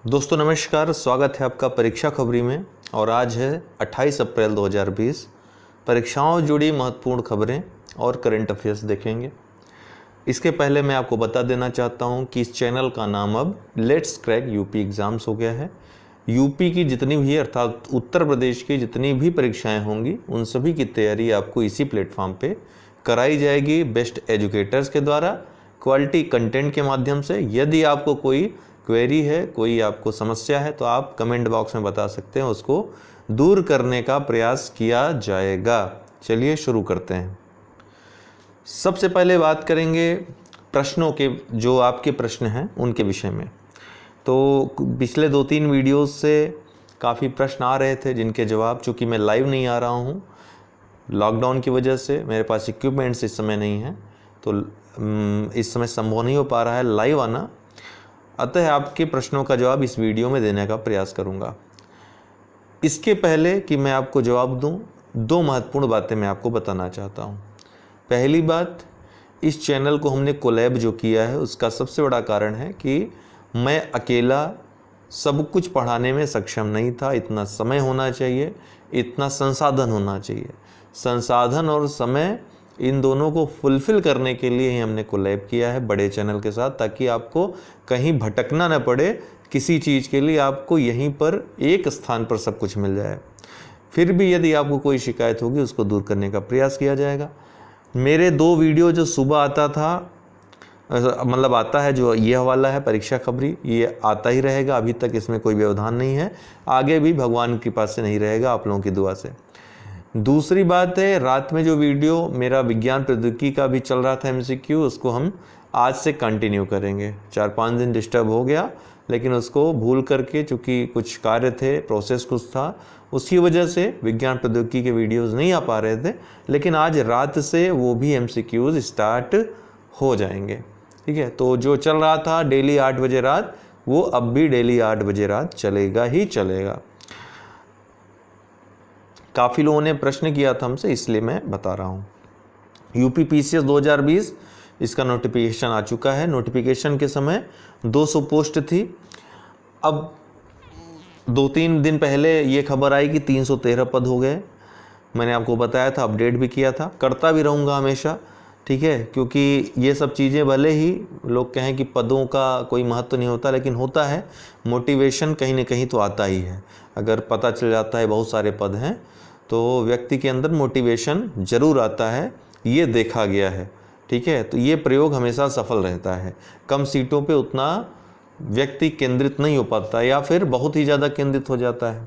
दोस्तों नमस्कार, स्वागत है आपका परीक्षा खबरी में। और आज है 28 अप्रैल 2020। परीक्षाओं जुड़ी महत्वपूर्ण खबरें और करंट अफेयर्स देखेंगे। इसके पहले मैं आपको बता देना चाहता हूं कि इस चैनल का नाम अब लेट्स क्रैक यूपी एग्ज़ाम्स हो गया है। यूपी की जितनी भी अर्थात उत्तर प्रदेश की जितनी भी परीक्षाएं होंगी उन सभी की तैयारी आपको इसी प्लेटफॉर्म पे कराई जाएगी बेस्ट एजुकेटर्स के द्वारा, क्वालिटी कंटेंट के माध्यम से। यदि आपको कोई क्वेरी है, कोई आपको समस्या है तो आप कमेंट बॉक्स में बता सकते हैं, उसको दूर करने का प्रयास किया जाएगा। चलिए शुरू करते हैं। सबसे पहले बात करेंगे प्रश्नों के, जो आपके प्रश्न हैं उनके विषय में। तो पिछले 2-3 वीडियोस से काफ़ी प्रश्न आ रहे थे जिनके जवाब, चूँकि मैं लाइव नहीं आ रहा हूँ लॉकडाउन की वजह से, मेरे पास इक्विपमेंट्स इस समय नहीं है, तो इस समय संभव नहीं हो पा रहा है लाइव आना। अतः आपके प्रश्नों का जवाब इस वीडियो में देने का प्रयास करूंगा। इसके पहले कि मैं आपको जवाब दूं, 2 महत्वपूर्ण बातें मैं आपको बताना चाहता हूं। पहली बात, इस चैनल को हमने कोलैब जो किया है उसका सबसे बड़ा कारण है कि मैं अकेला सब कुछ पढ़ाने में सक्षम नहीं था। इतना समय होना चाहिए, इतना संसाधन होना चाहिए। संसाधन और समय, इन दोनों को फुलफ़िल करने के लिए ही हमने कोलैब किया है बड़े चैनल के साथ, ताकि आपको कहीं भटकना न पड़े किसी चीज़ के लिए, आपको यहीं पर एक स्थान पर सब कुछ मिल जाए। फिर भी यदि आपको कोई शिकायत होगी उसको दूर करने का प्रयास किया जाएगा। मेरे 2 वीडियो जो सुबह आता था, मतलब आता है, जो यह वाला है परीक्षा खबरी, ये आता ही रहेगा। अभी तक इसमें कोई व्यवधान नहीं है, आगे भी भगवान की कृपा से नहीं रहेगा, आप लोगों की दुआ से। दूसरी बात है, रात में जो वीडियो मेरा विज्ञान प्रौद्योगिकी का भी चल रहा था MCQ, उसको हम आज से कंटिन्यू करेंगे। 4-5 दिन डिस्टर्ब हो गया, लेकिन उसको भूल करके, चूँकि कुछ कार्य थे, प्रोसेस कुछ था, उसकी वजह से विज्ञान प्रौद्योगिकी के वीडियोज़ नहीं आ पा रहे थे। लेकिन आज रात से वो भी MCQs स्टार्ट हो जाएंगे। ठीक है, तो जो चल रहा था डेली 8 बजे रात, वो अब भी डेली 8 बजे रात चलेगा ही चलेगा। काफ़ी लोगों ने प्रश्न किया था हमसे, इसलिए मैं बता रहा हूँ। यूपी PCS 2020, इसका नोटिफिकेशन आ चुका है। नोटिफिकेशन के समय 200 पोस्ट थी। अब 2-3 दिन पहले ये खबर आई कि 313 पद हो गए। मैंने आपको बताया था, अपडेट भी किया था, करता भी रहूँगा हमेशा। ठीक है, क्योंकि ये सब चीज़ें, भले ही लोग कहें कि पदों का कोई महत्व नहीं होता, लेकिन होता है। मोटिवेशन कहीं ना कहीं तो आता ही है। अगर पता चल जाता है बहुत सारे पद हैं तो व्यक्ति के अंदर मोटिवेशन ज़रूर आता है, ये देखा गया है। ठीक है, तो ये प्रयोग हमेशा सफल रहता है। कम सीटों पे उतना व्यक्ति केंद्रित नहीं हो पाता, या फिर बहुत ही ज़्यादा केंद्रित हो जाता है।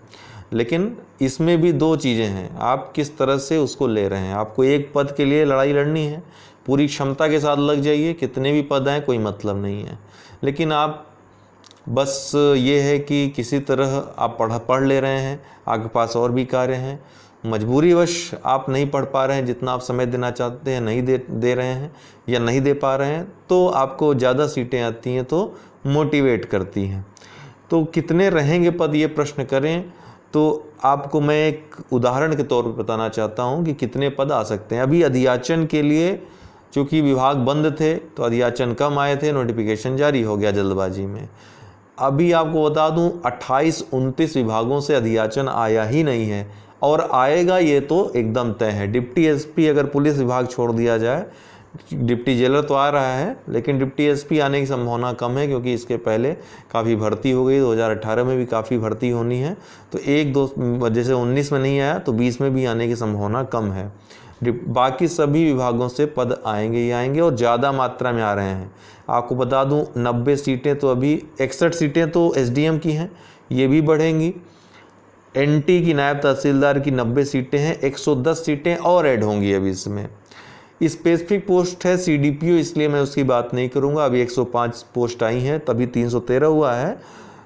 लेकिन इसमें भी 2 चीज़ें हैं, आप किस तरह से उसको ले रहे हैं। आपको एक पद के लिए लड़ाई लड़नी है, पूरी क्षमता के साथ लग जाइए, कितने भी पद हैं कोई मतलब नहीं है। लेकिन आप बस ये है कि किसी तरह आप पढ़ ले रहे हैं, आपके पास और भी कार्य हैं, मजबूरीवश आप नहीं पढ़ पा रहे हैं, जितना आप समय देना चाहते हैं नहीं दे रहे हैं या नहीं दे पा रहे हैं, तो आपको ज़्यादा सीटें आती हैं तो मोटिवेट करती हैं। तो कितने रहेंगे पद, ये प्रश्न करें तो आपको मैं एक उदाहरण के तौर पर बताना चाहता हूँ कि कितने पद आ सकते हैं। अभी अधियाचन के लिए चूँकि विभाग बंद थे तो अधियाचन कम आए थे, नोटिफिकेशन जारी हो गया जल्दबाजी में। अभी आपको बता दूं 28-29 विभागों से अधियाचन आया ही नहीं है, और आएगा ये तो एकदम तय है। डिप्टी SP, अगर पुलिस विभाग छोड़ दिया जाए, डिप्टी जेलर तो आ रहा है, लेकिन डिप्टी SP आने की संभावना कम है, क्योंकि इसके पहले काफ़ी भर्ती हो गई। 2018 में भी काफ़ी भर्ती होनी है, तो 1-2 जैसे 19 में नहीं आया तो 20 में भी आने की संभावना कम है। बाकी सभी विभागों से पद आएंगे ही आएंगे, और ज़्यादा मात्रा में आ रहे हैं। आपको बता दूं 90 सीटें तो अभी 61 सीटें तो SDM की हैं, ये भी बढ़ेंगी। NT की, नायब तहसीलदार की 90 सीटें हैं, 110 सीटें और ऐड होंगी अभी इसमें। स्पेसिफिक पोस्ट है CDPO, इसलिए मैं उसकी बात नहीं करूंगा। अभी 105 पोस्ट आई हैं, तभी 313 हुआ है,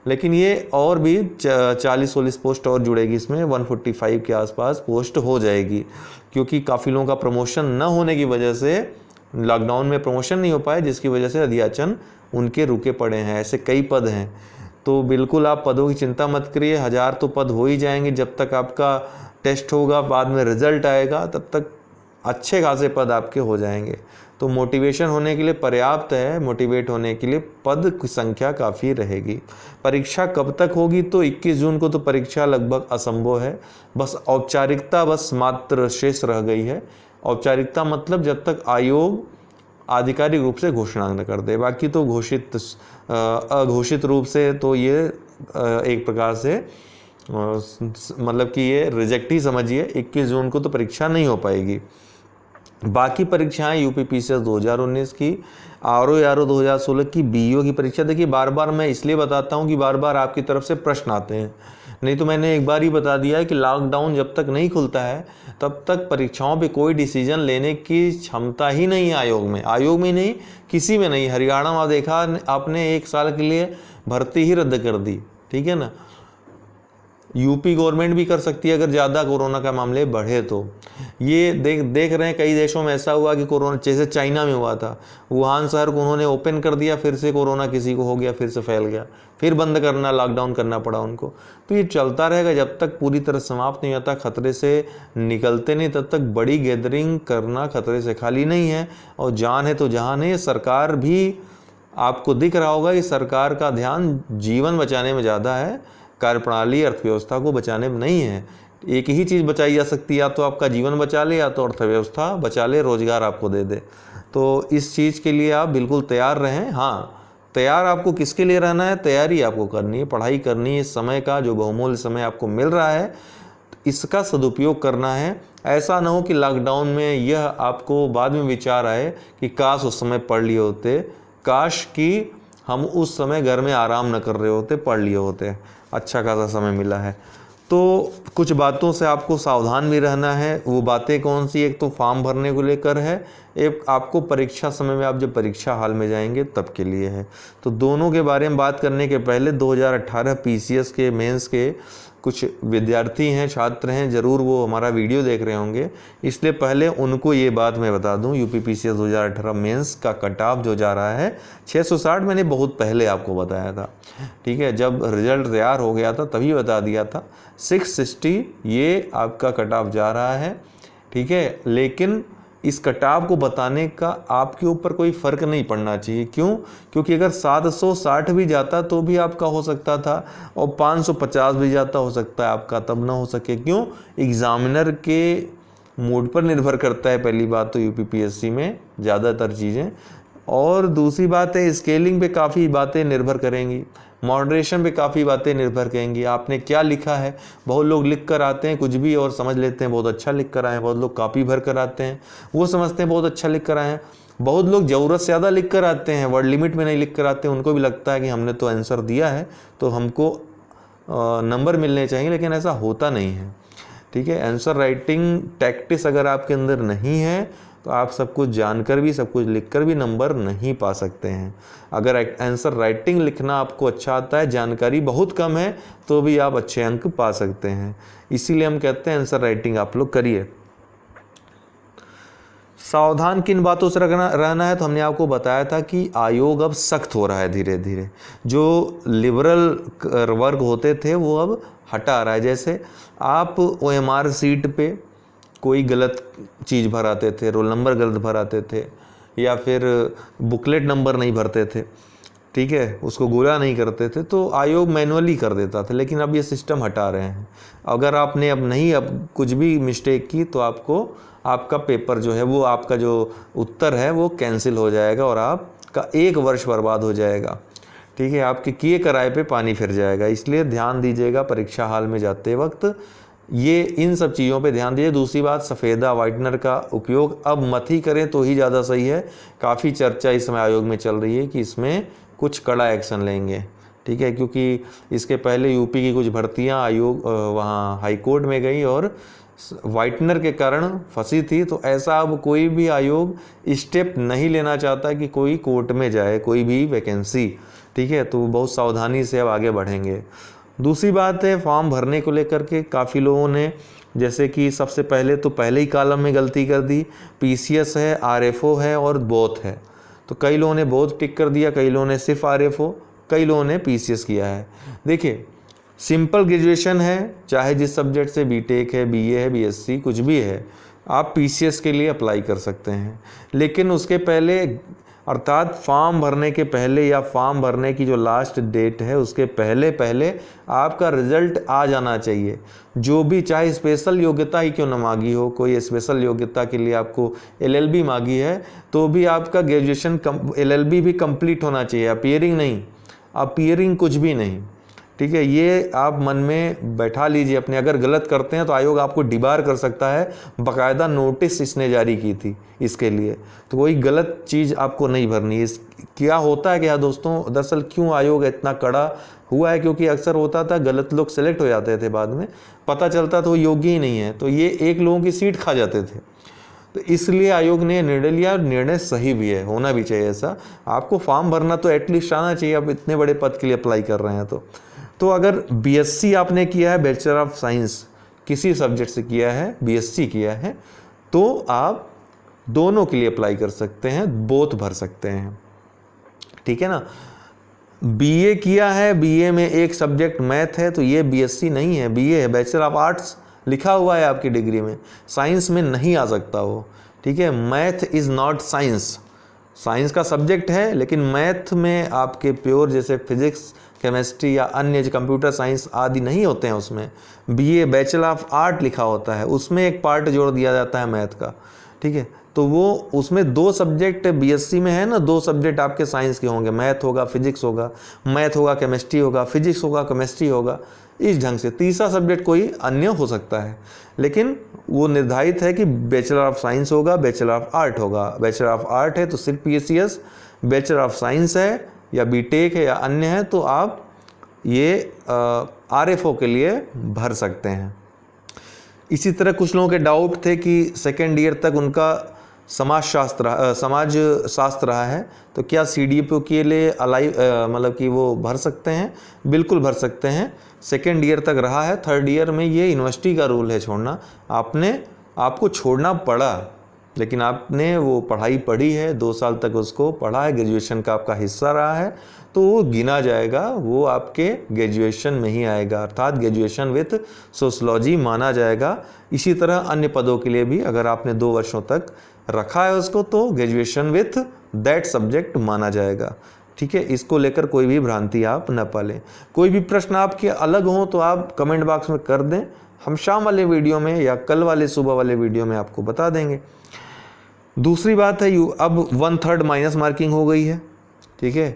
लेकिन ये और भी 40-40 पोस्ट और जुड़ेगी इसमें, 145 के आसपास पोस्ट हो जाएगी। क्योंकि काफ़ी लोगों का प्रमोशन न होने की वजह से, लॉकडाउन में प्रमोशन नहीं हो पाया, जिसकी वजह से अधियाचन उनके रुके पड़े हैं। ऐसे कई पद हैं, तो बिल्कुल आप पदों की चिंता मत करिए। 1000 तो पद हो ही जाएंगे। जब तक आपका टेस्ट होगा, बाद में रिजल्ट आएगा, तब तक अच्छे खासे पद आपके हो जाएंगे। तो मोटिवेशन होने के लिए पर्याप्त है, मोटिवेट होने के लिए पद की संख्या काफ़ी रहेगी। परीक्षा कब तक होगी? तो 21 जून को तो परीक्षा लगभग असंभव है, बस औपचारिकता बस मात्र शेष रह गई है। औपचारिकता मतलब जब तक आयोग आधिकारिक रूप से घोषणा न कर दे, बाकी तो घोषित अघोषित रूप से तो ये एक प्रकार से मतलब कि ये रिजेक्ट ही समझिए। 21 जून को तो परीक्षा नहीं हो पाएगी। बाकी परीक्षाएं यूपीपीसीएस 2019 की, आरओ 2016 की, बीईओ की परीक्षा। देखिए बार बार मैं इसलिए बताता हूं कि बार बार आपकी तरफ से प्रश्न आते हैं, नहीं तो मैंने एक बार ही बता दिया है कि लॉकडाउन जब तक नहीं खुलता है तब तक परीक्षाओं पे कोई डिसीजन लेने की क्षमता ही नहीं है आयोग में नहीं, किसी में नहीं। हरियाणा में आप देखा आपने 1 साल के लिए भर्ती ही रद्द कर दी, ठीक है ना। यूपी गवर्नमेंट भी कर सकती है अगर ज़्यादा कोरोना का मामले बढ़े तो। ये देख रहे हैं कई देशों में ऐसा हुआ कि कोरोना, जैसे चाइना में हुआ था, वुहान शहर को उन्होंने ओपन कर दिया, फिर से कोरोना किसी को हो गया, फिर से फैल गया, फिर बंद करना, लॉकडाउन करना पड़ा उनको। तो ये चलता रहेगा जब तक पूरी तरह समाप्त नहीं होता, खतरे से निकलते नहीं, तब तक बड़ी गैदरिंग करना खतरे से खाली नहीं है। और जान है तो जहान है। सरकार भी, आपको दिख रहा होगा कि सरकार का ध्यान जीवन बचाने में ज़्यादा है, कार्यप्रणाली अर्थव्यवस्था को बचाने में नहीं है। एक ही चीज़ बचाई जा सकती है, या तो आपका जीवन बचा ले या तो अर्थव्यवस्था बचा ले, रोजगार आपको दे दे। तो इस चीज़ के लिए आप बिल्कुल तैयार रहें। हाँ, तैयार आपको किसके लिए रहना है? तैयारी आपको करनी है, पढ़ाई करनी है। इस समय का जो बहुमूल्य समय आपको मिल रहा है इसका सदुपयोग करना है। ऐसा ना हो कि लॉकडाउन में यह आपको बाद में विचार आए कि काश उस समय पढ़ लिए होते, काश कि हम उस समय घर में आराम न कर रहे होते, पढ़ लिए होते, अच्छा खासा समय मिला है। तो कुछ बातों से आपको सावधान भी रहना है। वो बातें कौन सी? एक तो फॉर्म भरने को लेकर है, एक आपको परीक्षा समय में आप जब परीक्षा हाल में जाएंगे तब के लिए है। तो दोनों के बारे में बात करने के पहले 2018 पीसीएस के मेंस के कुछ विद्यार्थी हैं, छात्र हैं, ज़रूर वो हमारा वीडियो देख रहे होंगे, इसलिए पहले उनको ये बात मैं बता दूं, यूपीपीसीएस 2018 मेंस का कट ऑफ जो जा रहा है 660, मैंने बहुत पहले आपको बताया था, ठीक है, जब रिजल्ट तैयार हो गया था तभी बता दिया था। 660 ये आपका कट ऑफ जा रहा है, ठीक है। लेकिन इस कटाव को बताने का आपके ऊपर कोई फ़र्क नहीं पड़ना चाहिए। क्यों? क्योंकि अगर 760 भी जाता तो भी आपका हो सकता था, और 550 भी जाता हो सकता है आपका, तब ना हो सके। क्यों? एग्ज़ामिनर के मूड पर निर्भर करता है पहली बात तो यूपीपीएससी में ज़्यादातर चीज़ें, और दूसरी बात है स्केलिंग पे काफ़ी बातें निर्भर करेंगी, मॉडरेशन पे काफ़ी बातें निर्भर करेंगी। आपने क्या लिखा है, बहुत लोग लिख कर आते हैं कुछ भी और समझ लेते हैं बहुत अच्छा लिख कर आए हैं, बहुत लोग कॉपी भर कर आते हैं, वो समझते हैं बहुत अच्छा लिख कर आए हैं, बहुत लोग ज़रूरत से ज़्यादा लिख कर आते हैं, वर्ड लिमिट में नहीं लिख कर आते हैं, उनको भी लगता है कि हमने तो आंसर दिया है तो हमको नंबर मिलने चाहिए, लेकिन ऐसा होता नहीं है, ठीक है। आंसर राइटिंग प्रैक्टिस अगर आपके अंदर नहीं है तो आप सब कुछ जानकर भी, सब कुछ लिखकर भी नंबर नहीं पा सकते हैं। अगर आंसर राइटिंग लिखना आपको अच्छा आता है, जानकारी बहुत कम है, तो भी आप अच्छे अंक पा सकते हैं। इसीलिए हम कहते हैं आंसर राइटिंग आप लोग करिए। सावधान किन बातों से रहना है, तो हमने आपको बताया था कि आयोग अब सख्त हो रहा है धीरे धीरे। जो लिबरल वर्ग होते थे वो अब हटा रहा है। जैसे आप OMR सीट पे कोई गलत चीज़ भराते थे, रोल नंबर गलत भराते थे, या फिर बुकलेट नंबर नहीं भरते थे, ठीक है, उसको गोला नहीं करते थे, तो आयोग मैनुअली कर देता था। लेकिन अब ये सिस्टम हटा रहे हैं। अगर आपने अब कुछ भी मिस्टेक की तो आपको आपका पेपर जो है, वो आपका जो उत्तर है वो कैंसिल हो जाएगा और आपका 1 वर्ष बर्बाद हो जाएगा, ठीक है, आपके किए कराए पे पानी फिर जाएगा। इसलिए ध्यान दीजिएगा परीक्षा हाल में जाते वक्त, ये इन सब चीज़ों पे ध्यान दीजिए। दूसरी बात, सफ़ेदा वाइटनर का उपयोग अब मत ही करें तो ही ज़्यादा सही है। काफ़ी चर्चा इस समय आयोग में चल रही है कि इसमें कुछ कड़ा एक्शन लेंगे, ठीक है, क्योंकि इसके पहले यूपी की कुछ भर्तियां आयोग वहाँ हाई कोर्ट में गई और वाइटनर के कारण फंसी थी। तो ऐसा अब कोई भी आयोग स्टेप नहीं लेना चाहता कि कोई कोर्ट में जाए कोई भी वैकेंसी, ठीक है, तो बहुत सावधानी से अब आगे बढ़ेंगे। दूसरी बात है फॉर्म भरने को लेकर के काफ़ी लोगों ने, जैसे कि सबसे पहले तो पहले ही कॉलम में गलती कर दी, पीसीएस है, आरएफओ है और बोथ है। तो कई लोगों ने बोथ टिक कर दिया, कई लोगों ने सिर्फ आरएफओ, कई लोगों ने पीसीएस किया है। देखिए सिंपल ग्रेजुएशन है, चाहे जिस सब्जेक्ट से, बीटेक है, बीए है, बीएससी कुछ भी है, आप पीसीएस के लिए अप्लाई कर सकते हैं। लेकिन उसके पहले, अर्थात फॉर्म भरने के पहले या फॉर्म भरने की जो लास्ट डेट है उसके पहले पहले आपका रिजल्ट आ जाना चाहिए। जो भी, चाहे स्पेशल योग्यता ही क्यों न मांगी हो, कोई स्पेशल योग्यता के लिए आपको एलएलबी मांगी है तो भी आपका ग्रेजुएशन एलएलबी भी कंप्लीट होना चाहिए, अपीयरिंग नहीं, अपीयरिंग कुछ भी नहीं, ठीक है। ये आप मन में बैठा लीजिए अपने। अगर गलत करते हैं तो आयोग आपको डिबार कर सकता है, बाकायदा नोटिस इसने जारी की थी इसके लिए। तो कोई गलत चीज़ आपको नहीं भरनी। इस क्या होता है क्या दोस्तों, दरअसल क्यों आयोग इतना कड़ा हुआ है, क्योंकि अक्सर होता था गलत लोग सेलेक्ट हो जाते थे, बाद में पता चलता तो वो योग्य ही नहीं है, तो ये एक लोगों की सीट खा जाते थे। तो इसलिए आयोग ने निर्णय लिया, निर्णय सही भी है, होना भी चाहिए ऐसा। आपको फॉर्म भरना तो एटलीस्ट आना चाहिए, आप इतने बड़े पद के लिए अप्लाई कर रहे हैं तो अगर बीएससी आपने किया है, बैचलर ऑफ साइंस किसी सब्जेक्ट से किया है, बीएससी किया है, तो आप दोनों के लिए अप्लाई कर सकते हैं, बोथ भर सकते हैं, ठीक है ना। बीए किया है, बीए में एक सब्जेक्ट मैथ है, तो ये बीएससी नहीं है, बीए है, बैचलर ऑफ आर्ट्स लिखा हुआ है आपकी डिग्री में, साइंस में नहीं आ सकता वो, ठीक है। Math is not science, science का सब्जेक्ट है, लेकिन मैथ में आपके प्योर जैसे फिजिक्स, केमिस्ट्री या अन्य कंप्यूटर साइंस आदि नहीं होते हैं उसमें। बीए बैचलर ऑफ आर्ट लिखा होता है, उसमें एक पार्ट जोड़ दिया जाता है मैथ का, ठीक है। तो वो उसमें दो सब्जेक्ट बीएससी में है ना, दो सब्जेक्ट आपके साइंस के होंगे, मैथ होगा फिजिक्स होगा, मैथ होगा केमिस्ट्री होगा, फिजिक्स होगा केमिस्ट्री होगा, इस ढंग से। तीसरा सब्जेक्ट कोई अन्य हो सकता है, लेकिन वो निर्धारित है कि बैचलर ऑफ साइंस होगा, बैचलर ऑफ आर्ट होगा। बैचलर ऑफ आर्ट है तो सिर्फ पीसीएस, बैचलर ऑफ साइंस है या बीटेक है या अन्य है तो आप ये आरएफओ के लिए भर सकते हैं। इसी तरह कुछ लोगों के डाउट थे कि सेकेंड ईयर तक उनका समाज शास्त्र रहा है, तो क्या सीडीपीओ के लिए मतलब कि वो भर सकते हैं? बिल्कुल भर सकते हैं, सेकेंड ईयर तक रहा है। थर्ड ईयर में ये यूनिवर्सिटी का रूल है छोड़ना, आपको छोड़ना पड़ा, लेकिन आपने वो पढ़ाई पढ़ी है, 2 साल तक उसको पढ़ा है, ग्रेजुएशन का आपका हिस्सा रहा है, तो वो गिना जाएगा, वो आपके ग्रेजुएशन में ही आएगा, अर्थात ग्रेजुएशन विथ सोशलॉजी माना जाएगा। इसी तरह अन्य पदों के लिए भी अगर आपने 2 वर्षों तक रखा है उसको, तो ग्रेजुएशन विथ दैट सब्जेक्ट माना जाएगा, ठीक है। इसको लेकर कोई भी भ्रांति आप न पालें। कोई भी प्रश्न आपके अलग हो तो आप कमेंट बॉक्स में कर दें, हम शाम वाले वीडियो में या कल वाले सुबह वाले वीडियो में आपको बता देंगे। दूसरी बात है, अब 1/3 माइनस मार्किंग हो गई है, ठीक है।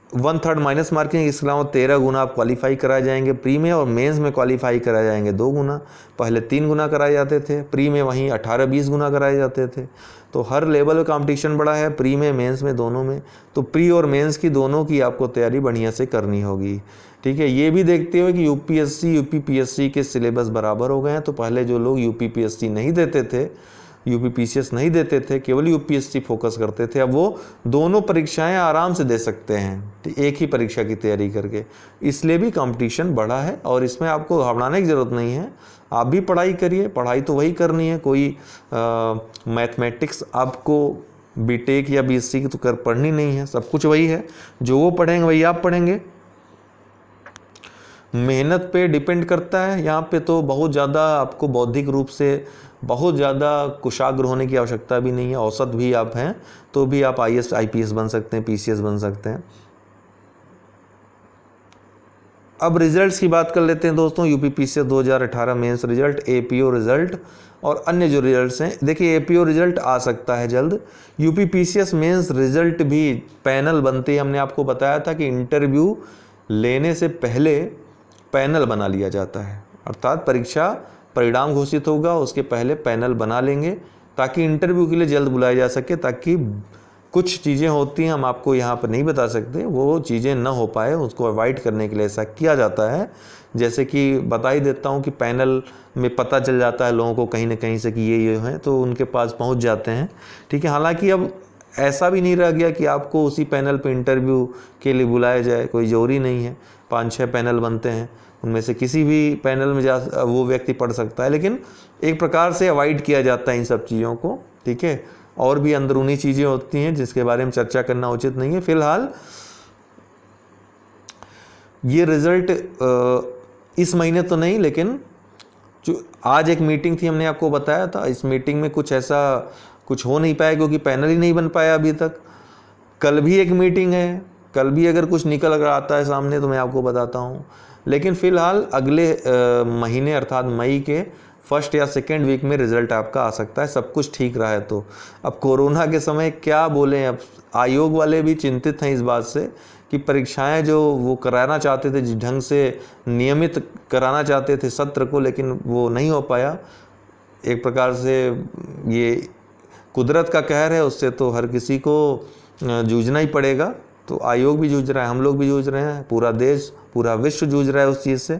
1/3 माइनस मार्किंग, इसके अलावा 13 गुना आप क्वालिफाई कराए जाएंगे प्री में, और मेंस में क्वालिफाई कराए जाएंगे 2 गुना। पहले 3 गुना कराए जाते थे प्री में, वहीं 18-20 गुना कराए जाते थे। तो हर लेवल का कंपटीशन बड़ा है, प्री में मेंस में दोनों में। तो प्री और मेंस की दोनों की आपको तैयारी बढ़िया से करनी होगी, ठीक है। ये भी देखते हुए कि यूपीएससी यूपीपीएससी के सिलेबस बराबर हो गए हैं। तो पहले जो लोग यूपीपीएससी नहीं देते थे, यूपीपीसीएस नहीं देते थे, केवल यूपीएससी फोकस करते थे, अब वो दोनों परीक्षाएं आराम से दे सकते हैं, तो एक ही परीक्षा की तैयारी करके। इसलिए भी कंपटीशन बढ़ा है, और इसमें आपको घबराने की ज़रूरत नहीं है। आप भी पढ़ाई करिए, पढ़ाई तो वही करनी है, कोई मैथमेटिक्स आपको बीटेक या बीएससी की तो पढ़नी नहीं है, सब कुछ वही है, जो वो पढ़ेंगे वही आप पढ़ेंगे। मेहनत पे डिपेंड करता है यहाँ पे, तो बहुत ज़्यादा आपको बौद्धिक रूप से बहुत ज़्यादा कुशाग्र होने की आवश्यकता भी नहीं है। औसत भी आप हैं तो भी आप आईएएस आईपीएस बन सकते हैं, पीसीएस बन सकते हैं। अब रिजल्ट्स की बात कर लेते हैं दोस्तों। UPPCS 2018 mains result, APO result और अन्य जो रिजल्ट्स हैं। देखिए एपीओ रिजल्ट आ सकता है जल्द। यूपीपीसीएस मेंस रिजल्ट भी पैनल बनते ही, हमने आपको बताया था कि इंटरव्यू लेने से पहले पैनल बना लिया जाता है, अर्थात परीक्षा परिणाम घोषित होगा उसके पहले पैनल बना लेंगे, ताकि इंटरव्यू के लिए जल्द बुलाया जा सके। ताकि कुछ चीज़ें होती हैं हम आपको यहाँ पर नहीं बता सकते, वो चीज़ें न हो पाए, उसको अवॉइड करने के लिए ऐसा किया जाता है। जैसे कि बता ही देता हूँ कि पैनल में पता चल जाता है लोगों को कहीं ना कहीं से कि ये हैं, तो उनके पास पहुँच जाते हैं, ठीक है। हालाँकि अब ऐसा भी नहीं रह गया कि आपको उसी पैनल पे इंटरव्यू के लिए बुलाया जाए, कोई ज़रूरी नहीं है। 5-6 पैनल बनते हैं, उनमें से किसी भी पैनल में वो व्यक्ति पढ़ सकता है, लेकिन एक प्रकार से अवॉइड किया जाता है इन सब चीज़ों को, ठीक है। और भी अंदरूनी चीज़ें होती हैं जिसके बारे में चर्चा करना उचित नहीं है। फिलहाल ये रिज़ल्ट इस महीने तो नहीं, लेकिन जो आज एक मीटिंग थी, हमने आपको बताया था, इस मीटिंग में कुछ ऐसा कुछ हो नहीं पाया क्योंकि पैनल ही नहीं बन पाया अभी तक। कल भी एक मीटिंग है, कल भी अगर कुछ निकल कर आता है सामने तो मैं आपको बताता हूँ। लेकिन फ़िलहाल अगले महीने अर्थात मई के फर्स्ट या सेकेंड वीक में रिज़ल्ट आपका आ सकता है, सब कुछ ठीक रहा है तो। अब कोरोना के समय क्या बोलें, अब आयोग वाले भी चिंतित हैं इस बात से कि परीक्षाएं जो वो कराना चाहते थे, जिस ढंग से नियमित कराना चाहते थे सत्र को, लेकिन वो नहीं हो पाया। एक प्रकार से ये कुदरत का कहर है, उससे तो हर किसी को जूझना ही पड़ेगा। तो आयोग भी जूझ रहा है, हम लोग भी जूझ रहे हैं, पूरा देश पूरा विश्व जूझ रहा है उस चीज़ से।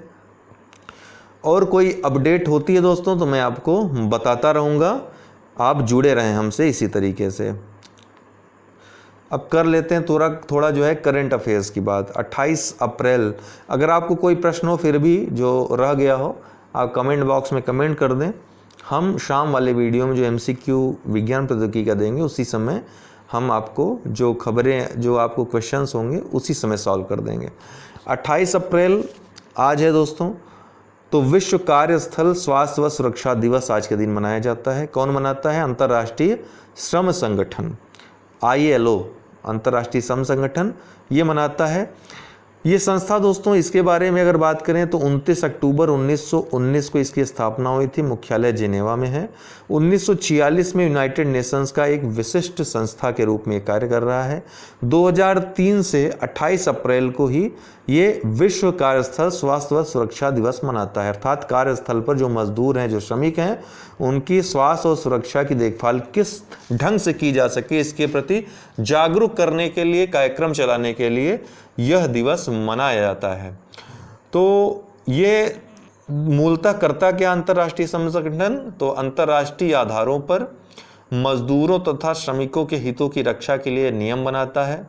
और कोई अपडेट होती है दोस्तों तो मैं आपको बताता रहूँगा, आप जुड़े रहें हमसे इसी तरीके से। अब कर लेते हैं थोड़ा जो है करंट अफेयर्स की बात। 28 अप्रैल, अगर आपको कोई प्रश्न हो फिर भी जो रह गया हो, आप कमेंट बॉक्स में कमेंट कर दें। हम शाम वाले वीडियो में जो MCQ विज्ञान प्रौद्योगिकी का देंगे, उसी समय हम आपको जो खबरें, जो आपको क्वेश्चंस होंगे उसी समय सॉल्व कर देंगे। 28 अप्रैल आज है दोस्तों, तो विश्व कार्यस्थल स्वास्थ्य व सुरक्षा दिवस आज के दिन मनाया जाता है। कौन मनाता है? अंतर्राष्ट्रीय श्रम संगठन ILO, अंतर्राष्ट्रीय श्रम संगठन ये मनाता है। ये संस्था दोस्तों, इसके बारे में अगर बात करें तो 29 अक्टूबर 1919 को इसकी स्थापना हुई थी, मुख्यालय जिनेवा में है। 1946 में यूनाइटेड नेशंस का एक विशिष्ट संस्था के रूप में कार्य कर रहा है। 2003 से 28 अप्रैल को ही ये विश्व कार्यस्थल स्वास्थ्य व सुरक्षा दिवस मनाता है, अर्थात कार्यस्थल पर जो मजदूर हैं, जो श्रमिक हैं, उनकी स्वास्थ्य और सुरक्षा की देखभाल किस ढंग से की जा सके, इसके प्रति जागरूक करने के लिए, कार्यक्रम चलाने के लिए यह दिवस मनाया जाता है। तो ये मूलतः करता क्या अंतर्राष्ट्रीय श्रम संगठन? तो अंतर्राष्ट्रीय आधारों पर मजदूरों तथा श्रमिकों के हितों की रक्षा के लिए नियम बनाता है।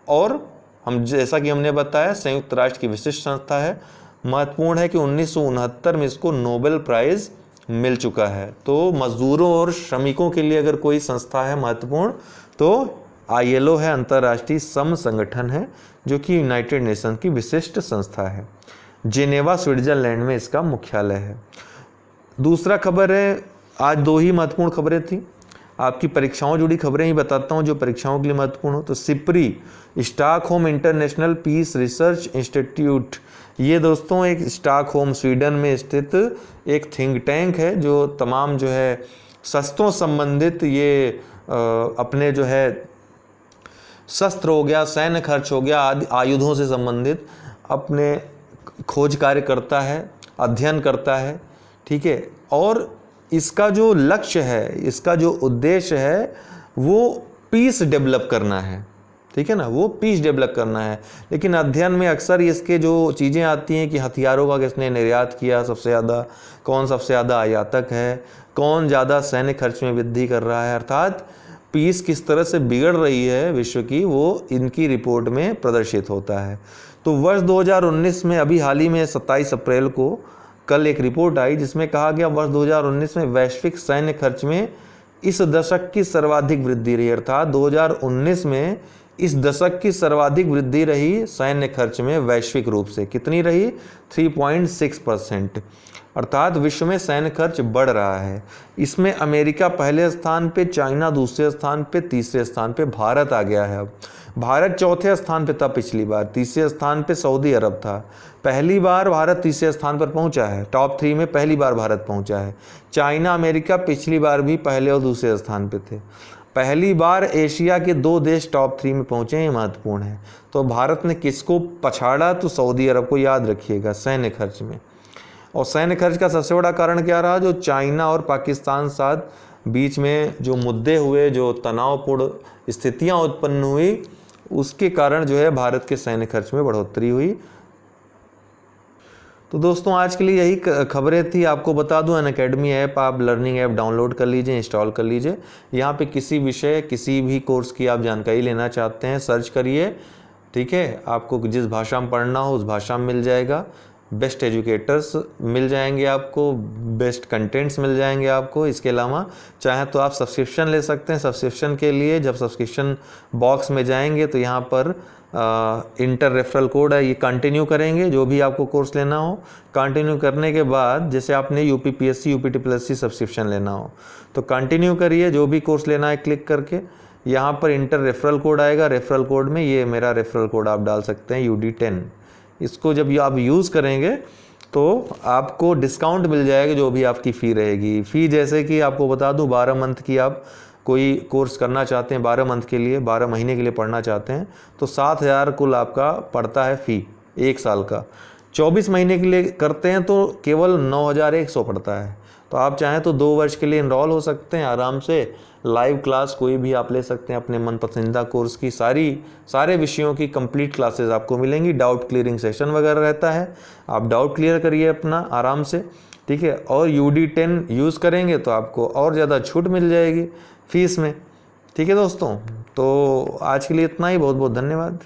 और हम जैसा कि हमने बताया, संयुक्त राष्ट्र की विशिष्ट संस्था है। महत्वपूर्ण है कि 1969 में इसको नोबेल प्राइज़ मिल चुका है। तो मजदूरों और श्रमिकों के लिए अगर कोई संस्था है महत्वपूर्ण तो ILO है, अंतर्राष्ट्रीय श्रम संगठन है, जो कि यूनाइटेड नेशन की विशिष्ट संस्था है। जिनेवा स्विट्जरलैंड में इसका मुख्यालय है। दूसरा खबर है, आज दो ही महत्वपूर्ण खबरें थी, आपकी परीक्षाओं जुड़ी खबरें ही बताता हूं जो परीक्षाओं के लिए महत्वपूर्ण हो। तो SIPRI, Stockholm International Peace Research Institute, ये दोस्तों एक स्टॉकहोम स्वीडन में स्थित एक थिंक टैंक है जो तमाम जो है शस्त्रों संबंधित, ये अपने जो है शस्त्र हो गया, सैन्य खर्च हो गया, आदि आयुधों से संबंधित अपने खोज कार्य करता है, अध्ययन करता है, ठीक है। और इसका जो लक्ष्य है, इसका जो उद्देश्य है वो पीस डेवलप करना है, ठीक है ना, वो पीस डेवलप करना है। लेकिन अध्ययन में अक्सर इसके जो चीज़ें आती हैं कि हथियारों का किसने निर्यात किया सबसे ज़्यादा, कौन सबसे ज़्यादा आयातक है, कौन ज़्यादा सैन्य खर्च में वृद्धि कर रहा है, अर्थात पीस किस तरह से बिगड़ रही है विश्व की, वो इनकी रिपोर्ट में प्रदर्शित होता है। तो वर्ष 2019 में अभी हाल ही में 27 अप्रैल को कल एक रिपोर्ट आई जिसमें कहा गया वर्ष 2019 में वैश्विक सैन्य खर्च में इस दशक की सर्वाधिक वृद्धि रही, अर्थात 2019 में इस दशक की सर्वाधिक वृद्धि रही सैन्य खर्च में वैश्विक रूप से। कितनी रही? 3.6%, अर्थात विश्व में सैन्य खर्च बढ़ रहा है। इसमें अमेरिका पहले स्थान पे, चाइना दूसरे स्थान पे, तीसरे स्थान पे भारत आ गया है। अब भारत चौथे स्थान पे था पिछली बार, तीसरे स्थान पे सऊदी अरब था। पहली बार भारत तीसरे स्थान पर पहुंचा है, टॉप 3 में पहली बार भारत पहुंचा है। चाइना, अमेरिका पिछली बार भी पहले और दूसरे स्थान पे थे। पहली बार एशिया के 2 देश टॉप 3 में पहुंचे हैं, महत्वपूर्ण है। तो भारत ने किसको पछाड़ा? तो सऊदी अरब को, याद रखिएगा, सैन्य खर्च में। और सैन्य खर्च का सबसे बड़ा कारण क्या रहा? जो चाइना और पाकिस्तान साथ बीच में जो मुद्दे हुए, जो तनावपूर्ण स्थितियां उत्पन्न हुई, उसके कारण जो है भारत के सैन्य खर्च में बढ़ोतरी हुई। तो दोस्तों आज के लिए यही खबरें थी। आपको बता दूं, अनअकैडमी ऐप, आप लर्निंग ऐप डाउनलोड कर लीजिए, इंस्टॉल कर लीजिए। यहाँ पे किसी विषय, किसी भी कोर्स की आप जानकारी लेना चाहते हैं, सर्च करिए, ठीक है। आपको जिस भाषा में पढ़ना हो उस भाषा में मिल जाएगा। बेस्ट एजुकेटर्स मिल जाएंगे आपको, बेस्ट कंटेंट्स मिल जाएंगे आपको। इसके अलावा चाहे तो आप सब्सक्रिप्शन ले सकते हैं। सब्सक्रिप्शन के लिए जब सब्सक्रिप्शन बॉक्स में जाएंगे तो यहाँ पर इंटर रेफरल कोड है, ये कंटिन्यू करेंगे जो भी आपको कोर्स लेना हो। कंटिन्यू करने के बाद जैसे आपने UPPSC UPSSC सब्सक्रिप्शन लेना हो तो कंटिन्यू करिए, जो भी कोर्स लेना है क्लिक करके यहाँ पर इंटर रेफरल कोड आएगा। रेफरल कोड में ये मेरा रेफरल कोड आप डाल सकते हैं UD10। इसको जब आप यूज़ करेंगे तो आपको डिस्काउंट मिल जाएगा जो भी आपकी फ़ी रहेगी। फ़ी जैसे कि आपको बता दूं 12 मंथ की आप कोई कोर्स करना चाहते हैं, 12 मंथ के लिए, 12 महीने के लिए पढ़ना चाहते हैं तो 7,000 कुल आपका पड़ता है फ़ी 1 साल का। 24 महीने के लिए करते हैं तो केवल 9,100 पड़ता है। तो आप चाहें तो 2 वर्ष के लिए इनरोल हो सकते हैं आराम से। लाइव क्लास कोई भी आप ले सकते हैं अपने मन पसंदीदा कोर्स की, सारे विषयों की कंप्लीट क्लासेस आपको मिलेंगी। डाउट क्लियरिंग सेशन वगैरह रहता है, आप डाउट क्लियर करिए अपना आराम से, ठीक है। और UD10 यूज़ करेंगे तो आपको और ज़्यादा छूट मिल जाएगी फीस में, ठीक है दोस्तों। तो आज के लिए इतना ही, बहुत बहुत धन्यवाद।